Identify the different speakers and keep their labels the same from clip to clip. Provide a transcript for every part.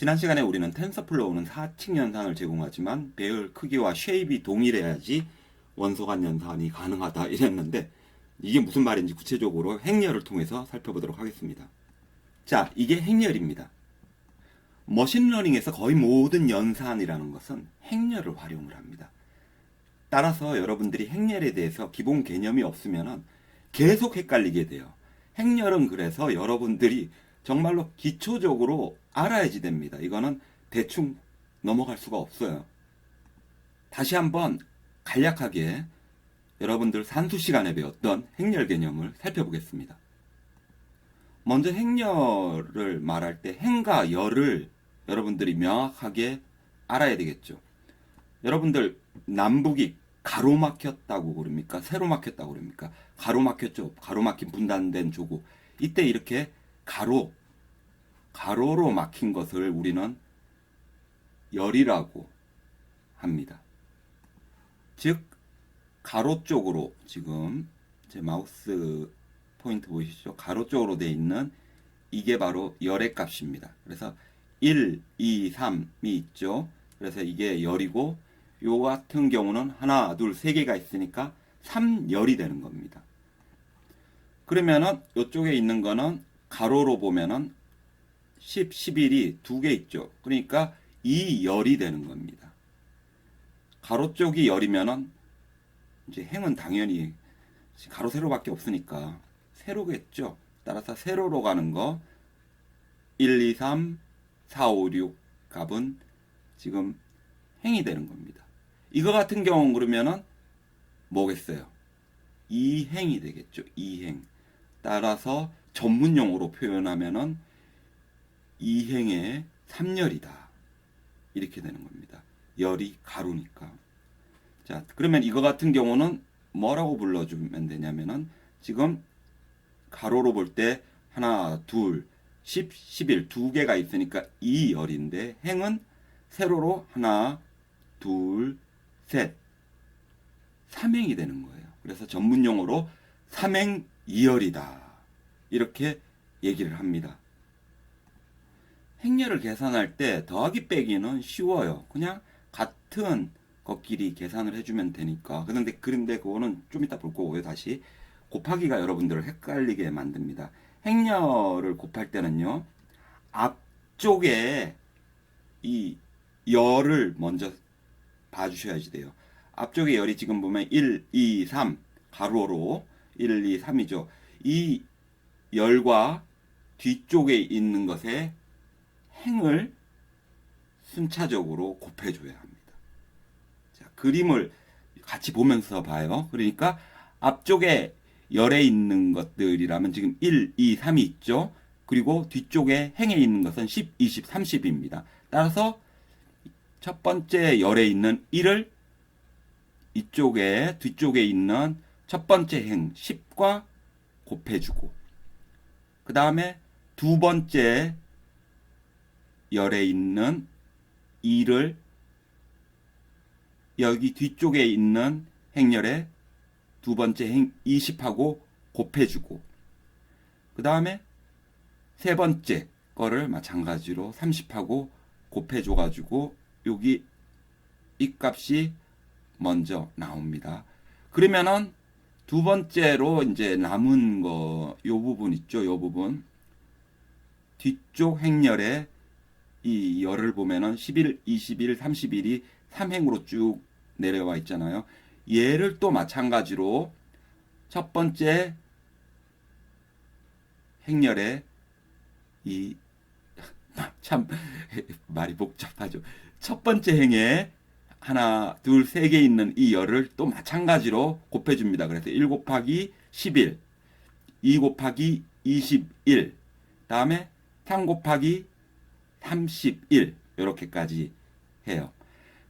Speaker 1: 지난 시간에 우리는 텐서플로우는 사칙 연산을 제공하지만 배열 크기와 쉐입이 동일해야지 원소간 연산이 가능하다 이랬는데 이게 무슨 말인지 구체적으로 행렬을 통해서 살펴보도록 하겠습니다. 자, 이게 행렬입니다. 머신러닝에서 거의 모든 연산이라는 것은 행렬을 활용을 합니다. 따라서 여러분들이 행렬에 대해서 기본 개념이 없으면 계속 헷갈리게 돼요. 행렬은 그래서 여러분들이 정말로 기초적으로 알아야지 됩니다. 이거는 대충 넘어갈 수가 없어요. 다시 한번 간략하게 여러분들 산수 시간에 배웠던 행렬 개념을 살펴보겠습니다. 먼저 행렬을 말할 때 행과 열을 여러분들이 명확하게 알아야 되겠죠. 여러분들 남북이 가로막혔다고 그럽니까? 세로 막혔다고 그럽니까? 가로막혔죠. 가로막힌 분단된 조국. 이때 이렇게 가로로 막힌 것을 우리는 열이라고 합니다. 즉 가로 쪽으로 지금 제 마우스 포인트 보이시죠? 가로 쪽으로 되어 있는 이게 바로 열의 값입니다. 그래서 1, 2, 3이 있죠. 그래서 이게 열이고 요 같은 경우는 하나, 둘, 세 개가 있으니까 3열이 되는 겁니다. 그러면은 이쪽에 있는 거는 가로로 보면은 10, 11이 두 개 있죠. 그러니까 2열이 되는 겁니다. 가로 쪽이 열이면은 이제 행은 당연히 가로 세로밖에 없으니까 세로겠죠. 따라서 세로로 가는 거 1, 2, 3, 4, 5, 6 값은 지금 행이 되는 겁니다. 이거 같은 경우는 그러면은 뭐겠어요? 2행이 되겠죠. 2행. 따라서 전문용어로 표현하면은 2행의 3열이다. 이렇게 되는 겁니다. 열이 가로니까. 자, 그러면 이거 같은 경우는 뭐라고 불러주면 되냐면은 지금 가로로 볼 때 하나, 둘, 10, 11 두 개가 있으니까 2열인데 행은 세로로 하나, 둘, 셋 3행이 되는 거예요. 그래서 전문용어로 3행 2열이다. 이렇게 얘기를 합니다. 행렬을 계산할 때 더하기 빼기는 쉬워요. 그냥 같은 것끼리 계산을 해주면 되니까. 그런데 그거는 좀 이따 볼 거고요. 다시 곱하기가 여러분들을 헷갈리게 만듭니다. 행렬을 곱할 때는요, 앞쪽에 이 열을 먼저 봐주셔야지 돼요. 앞쪽에 열이 지금 보면 1, 2, 3 가로로 1, 2, 3이죠. 이 열과 뒤쪽에 있는 것에 행을 순차적으로 곱해줘야 합니다. 자, 그림을 같이 보면서 봐요. 그러니까 앞쪽에 열에 있는 것들이라면 지금 1, 2, 3이 있죠. 그리고 뒤쪽에 행에 있는 것은 10, 20, 30입니다. 따라서 첫 번째 열에 있는 1을 뒤쪽에 있는 첫 번째 행 10과 곱해주고, 그 다음에 두 번째 열에 있는 2를 여기 뒤쪽에 있는 행열에 두 번째 행 20하고 곱해주고, 그 다음에 세 번째 거를 마찬가지로 30하고 곱해줘가지고 여기 이 값이 먼저 나옵니다. 그러면은 두 번째로 이제 남은 거 요 부분 있죠. 요 부분 뒤쪽 행렬에 이 열을 보면은 11, 21, 31이 3행으로 쭉 내려와 있잖아요. 얘를 또 마찬가지로 첫 번째 행렬에 이 참 말이 복잡하죠. 첫 번째 행에 하나, 둘, 세 개 있는 이 열을 또 마찬가지로 곱해줍니다. 그래서 1 곱하기 11, 2 곱하기 21, 다음에 3 곱하기 31 이렇게까지 해요.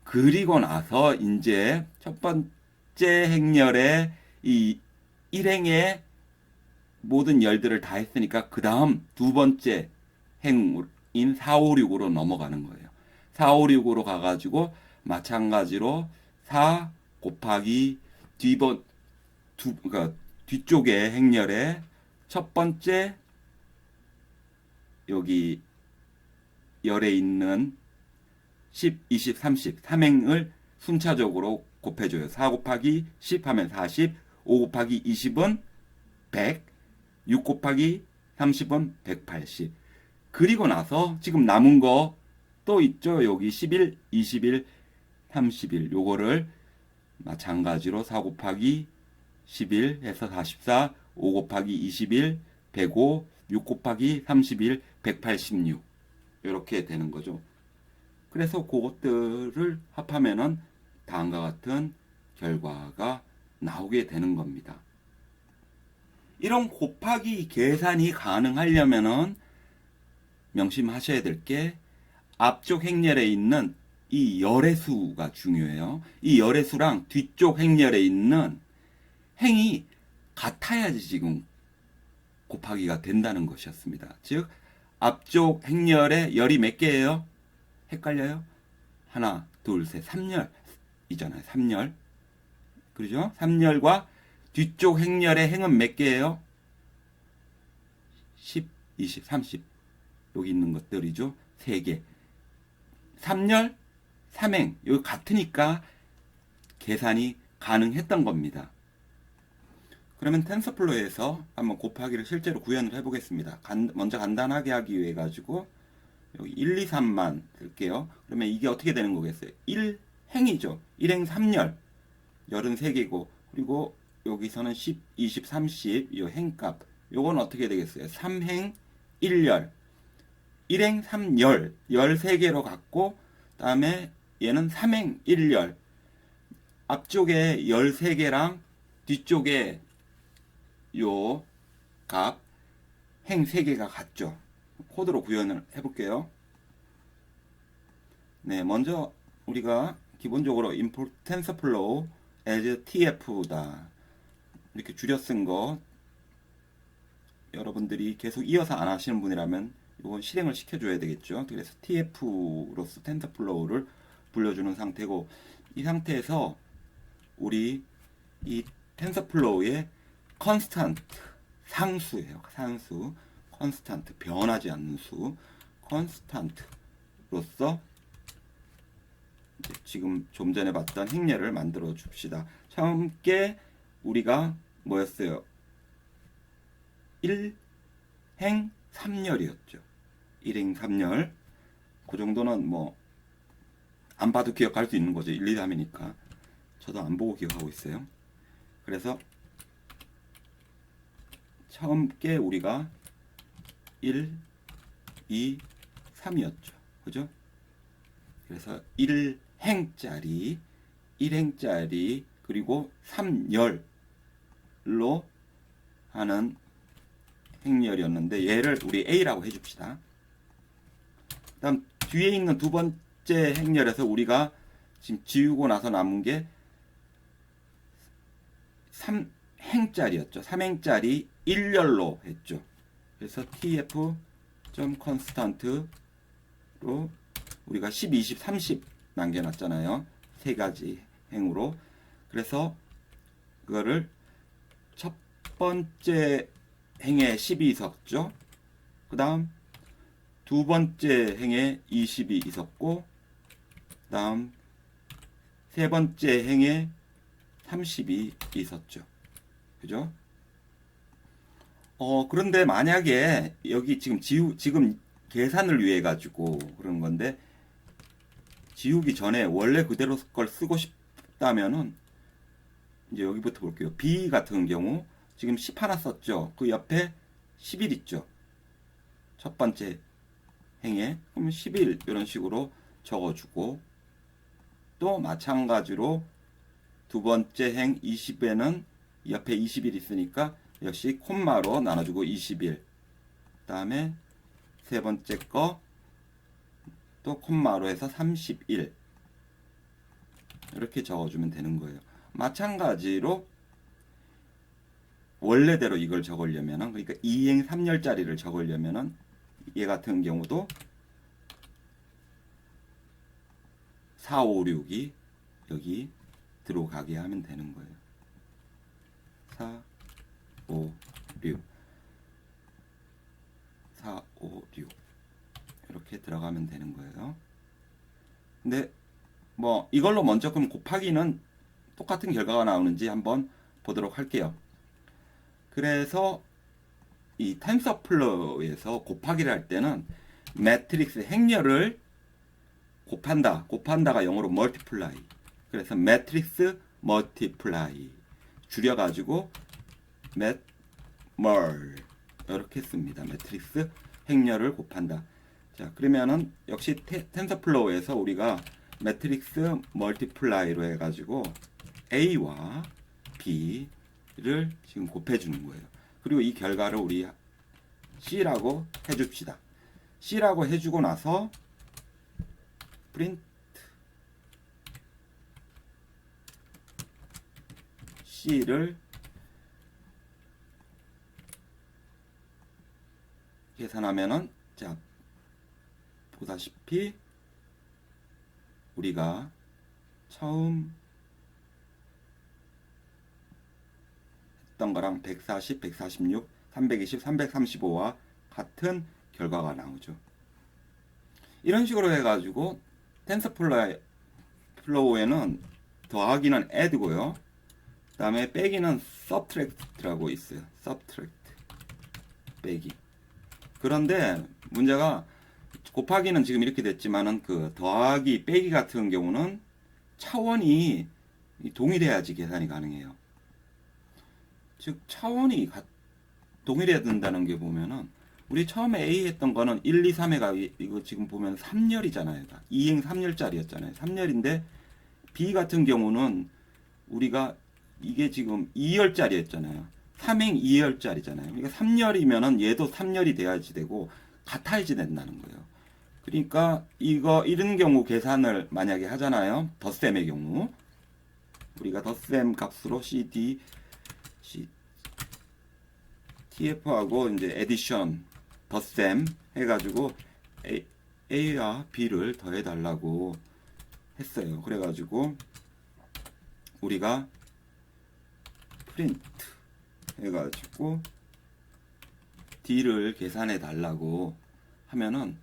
Speaker 1: 그리고 나서 이제 첫 번째 행렬에 이 1행의 모든 열들을 다 했으니까 그 다음 두 번째 행인 4, 5, 6으로 넘어가는 거예요. 4, 5, 6으로 가가지고 마찬가지로 4 곱하기 그러니까 뒤쪽에 행렬에 첫 번째 여기 열에 있는 10, 20, 30 3행을 순차적으로 곱해줘요. 4 곱하기 10 하면 40, 5 곱하기 20은 100, 6 곱하기 30은 180. 그리고 나서 지금 남은 거 또 있죠. 여기 11, 21, 30일. 요거를 마찬가지로 4 곱하기 11 해서 44, 5 곱하기 21, 105, 6 곱하기 31, 186. 이렇게 되는 거죠. 그래서 그것들을 합하면은 다음과 같은 결과가 나오게 되는 겁니다. 이런 곱하기 계산이 가능하려면은 명심하셔야 될 게 앞쪽 행렬에 있는 이 열의 수가 중요해요. 이 열의 수랑 뒤쪽 행렬에 있는 행이 같아야지 지금 곱하기가 된다는 것이었습니다. 즉 앞쪽 행렬에 열이 몇 개예요? 헷갈려요? 하나, 둘, 셋, 3열이잖아요. 3열. 그러죠? 3열과 뒤쪽 행렬의 행은 몇 개예요? 10, 20, 30. 여기 있는 것들이죠. 3개. 3열, 3행. 여기 같으니까 계산이 가능했던 겁니다. 그러면 텐서플로우에서 한번 곱하기를 실제로 구현을 해보겠습니다. 먼저 간단하게 하기 위해 가지고 여기 1, 2, 3만 쓸게요. 그러면 이게 어떻게 되는 거겠어요? 1행이죠. 1행 3열. 열은 3개고 그리고 여기서는 10, 20, 30 이 행값. 요건 어떻게 되겠어요? 3행 1열. 1행 3열. 열 3개로 갖고 다음에 얘는 3행 1열. 앞쪽에 열 3개랑 뒤쪽에 요 값 행 3개가 같죠. 코드로 구현을 해볼게요. 네, 먼저 우리가 기본적으로 import TensorFlow as TF다 이렇게 줄여 쓴 거 여러분들이 계속 이어서 안 하시는 분이라면 이건 실행을 시켜줘야 되겠죠. 그래서 TF로서 TensorFlow를 불려주는 상태고 이 상태에서 우리 이 TensorFlow의 constant 상수예요. 상수 constant 변하지 않는 수 constant로서 지금 좀 전에 봤던 행렬을 만들어 줍시다. 함께 우리가 뭐였어요? 1행 3열이었죠. 1행 3열. 그 정도는 뭐 안 봐도 기억할 수 있는 거죠. 1, 2, 3이니까. 저도 안 보고 기억하고 있어요. 그래서 처음께 우리가 1, 2, 3이었죠. 그죠? 그래서 1행짜리, 1행짜리, 그리고 3열로 하는 행렬이었는데 얘를 우리 A라고 해줍시다. 다음 뒤에 있는 두 번째 행렬에서 우리가 지금 지우고 나서 남은 게 3행짜리였죠. 3행짜리 1열로 했죠. 그래서 tf.constant로 우리가 10, 20, 30 남겨놨잖아요. 세 가지 행으로. 그래서 그거를 첫 번째 행에 10이 있었죠. 그 다음 두 번째 행에 20이 있었고 그 다음 세 번째 행에 30이 있었죠. 그죠? 그런데 만약에 여기 지금 계산을 위해 가지고 그런 건데 지우기 전에 원래 그대로 걸 쓰고 싶다면은 이제 여기부터 볼게요. B 같은 경우 지금 10 하나 썼죠. 그 옆에 11 있죠. 첫 번째 행에 그러면 11 이런 식으로 적어주고 또 마찬가지로 두 번째 행 20에는 옆에 21 있으니까 역시 콤마로 나눠주고 21. 다음에 세 번째 거 또 콤마로 해서 31. 이렇게 적어주면 되는 거예요. 마찬가지로 원래대로 이걸 적으려면은 그러니까 2행 3열짜리를 적으려면은 얘 같은 경우도 4, 5, 6이 여기 들어가게 하면 되는 거예요. 4, 5, 6 4, 5, 6 이렇게 이렇게 들어가면 되는 거예요. 근데 뭐 이걸로 먼저 그럼 곱하기는 똑같은 결과가 나오는지 한번 보도록 할게요. 그래서 이 텐서플로우에서 곱하기를 할 때는 매트릭스 행렬을 곱한다가 영어로 multiply. 그래서 매트릭스 multiply 줄여가지고 mer 이렇게 씁니다. 매트릭스 행렬을 곱한다. 자, 그러면은 역시 텐서플로우에서 우리가 매트릭스 멀티플라이로 해가지고 A와 B를 지금 곱해주는 거예요. 그리고 이 결과를 우리 C라고 해줍시다. C라고 해주고 나서 프린트 C를 계산하면은 자 보다시피 우리가 처음 했던 거랑 140, 146, 320, 335와 같은 결과가 나오죠. 이런 식으로 해가지고 텐서플로우에는 더하기는 add고요. 그 다음에 빼기는 subtract라고 있어요. subtract 빼기. 그런데 문제가 곱하기는 지금 이렇게 됐지만은 그 더하기 빼기 같은 경우는 차원이 동일해야지 계산이 가능해요. 즉 차원이 동일해야 된다는 게 보면은 우리 처음에 A 했던 거는 1, 2, 3회가 이거 지금 보면 3열이잖아요. 2행 3열짜리였잖아요. 3열인데 B 같은 경우는 우리가 이게 지금 2열짜리였잖아요. 3행 2열짜리잖아요. 그러니까 3열이면은 얘도 3열이 돼야지 되고 같아야지 된다는 거예요. 그러니까 이런 경우 계산을 만약에 하잖아요. 덧셈의 경우 우리가 덧셈 값으로 CD, TF하고 이제 에디션 덧셈 해가지고 A와 B를 더해 달라고 했어요. 그래가지고 우리가 프린트 해가지고 D를 계산해 달라고 하면은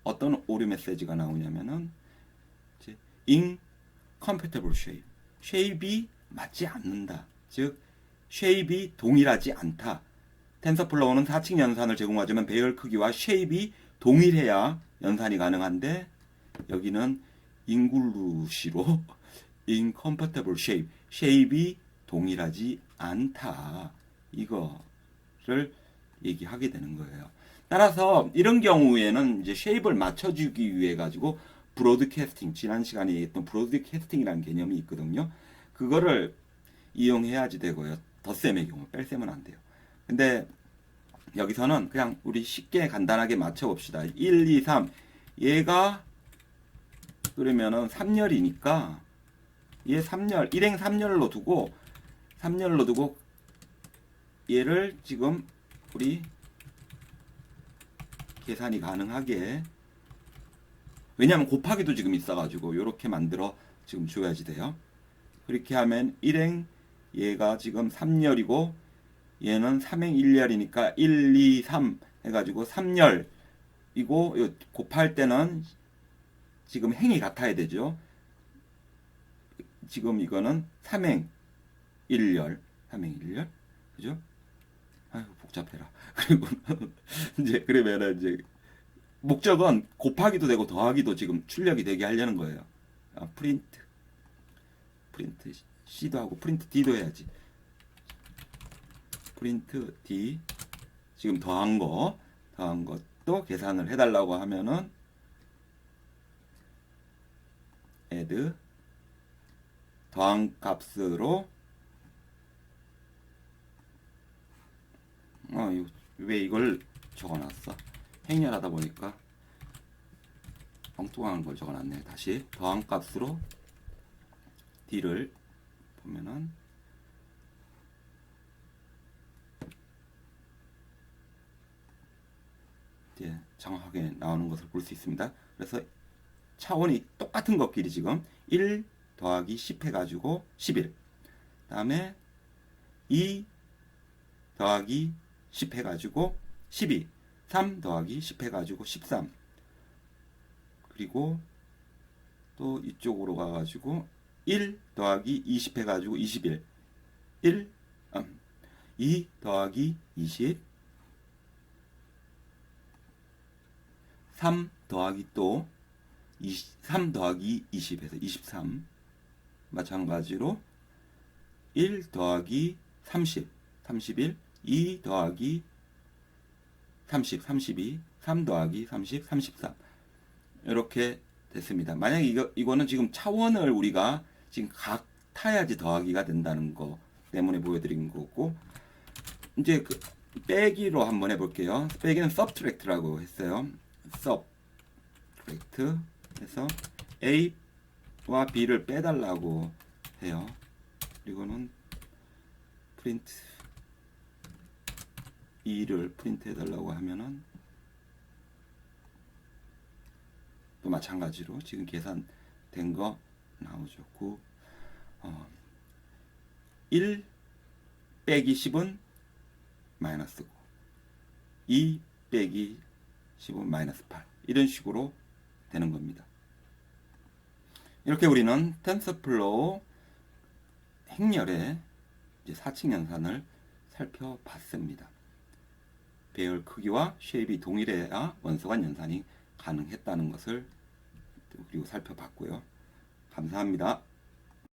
Speaker 1: 어떤 오류 메시지가 나오냐면은 incompatible shape, shape이 맞지 않는다. 즉 shape이 동일하지 않다. 텐서플로우는 4층 연산을 제공하지만 배열 크기와 shape이 동일해야 연산이 가능한데 여기는 잉글루시로 incompatible shape, shape이 동일하지 않다. 이거를 얘기하게 되는 거예요. 따라서 이런 경우에는 이제 쉐입을 맞춰주기 위해 가지고 브로드캐스팅, 지난 시간에 했던 브로드캐스팅이라는 개념이 있거든요. 그거를 이용해야지 되고요. 덧셈의 경우 뺄셈은 안 돼요. 근데 여기서는 그냥 우리 쉽게 간단하게 맞춰봅시다. 1, 2, 3 얘가 그러면은 3열이니까 얘 3열 1행 3열로 두고 얘를 지금 우리 계산이 가능하게, 왜냐하면 곱하기도 지금 있어가지고 이렇게 만들어 지금 줘야지 돼요. 그렇게 하면 1행 얘가 지금 3열이고 얘는 3행 1열이니까 1, 2, 3 해가지고 3열이고 곱할 때는 지금 행이 같아야 되죠. 지금 이거는 3행 1열 그죠? 아이고 복잡해라. 그리고 이제 그러면은 이제 목적은 곱하기도 되고 더하기도 지금 출력이 되게 하려는 거예요. 프린트 C도 하고 프린트 D도 해야지. 프린트 D 지금 더한 것도 계산을 해달라고 하면은 add 더한 값으로 왜 이걸 적어놨어? 행렬하다 보니까 엉뚱한 걸 적어놨네. 다시 더한 값으로 D를 보면은 이제 정확하게 나오는 것을 볼 수 있습니다. 그래서 차원이 똑같은 것끼리 지금 1 더하기 10 해가지고 11, 그 다음에 2 더하기 10 해가지고 12, 3 더하기 10 해가지고 13, 그리고 또 이쪽으로 가가지고 1 더하기 20 해가지고 21 2 더하기 20 3 더하기 또 3 더하기 20 해서 23 마찬가지로 1 더하기 30 31 2 더하기 30 32 3 더하기 30 33 이렇게 됐습니다. 만약에 이거는 지금 차원을 우리가 지금 각 타야지 더하기가 된다는 거 때문에 보여드린 거고, 이제 그 빼기로 한번 해볼게요. 빼기는 subtract라고 했어요. subtract 해서 A와 B를 빼달라고 해요. 그리고는 print 2를 프린트 해달라고 하면은 또 마찬가지로 지금 계산된 거 나오죠. 1 빼기 10은 마이너스 9, 2 빼기 10은 마이너스 8 이런 식으로 되는 겁니다. 이렇게 우리는 텐서플로우 행렬의 이제 사칙 연산을 살펴봤습니다. 배열 크기와 쉐입이 동일해야 원소간 연산이 가능했다는 것을 그리고 살펴봤고요. 감사합니다.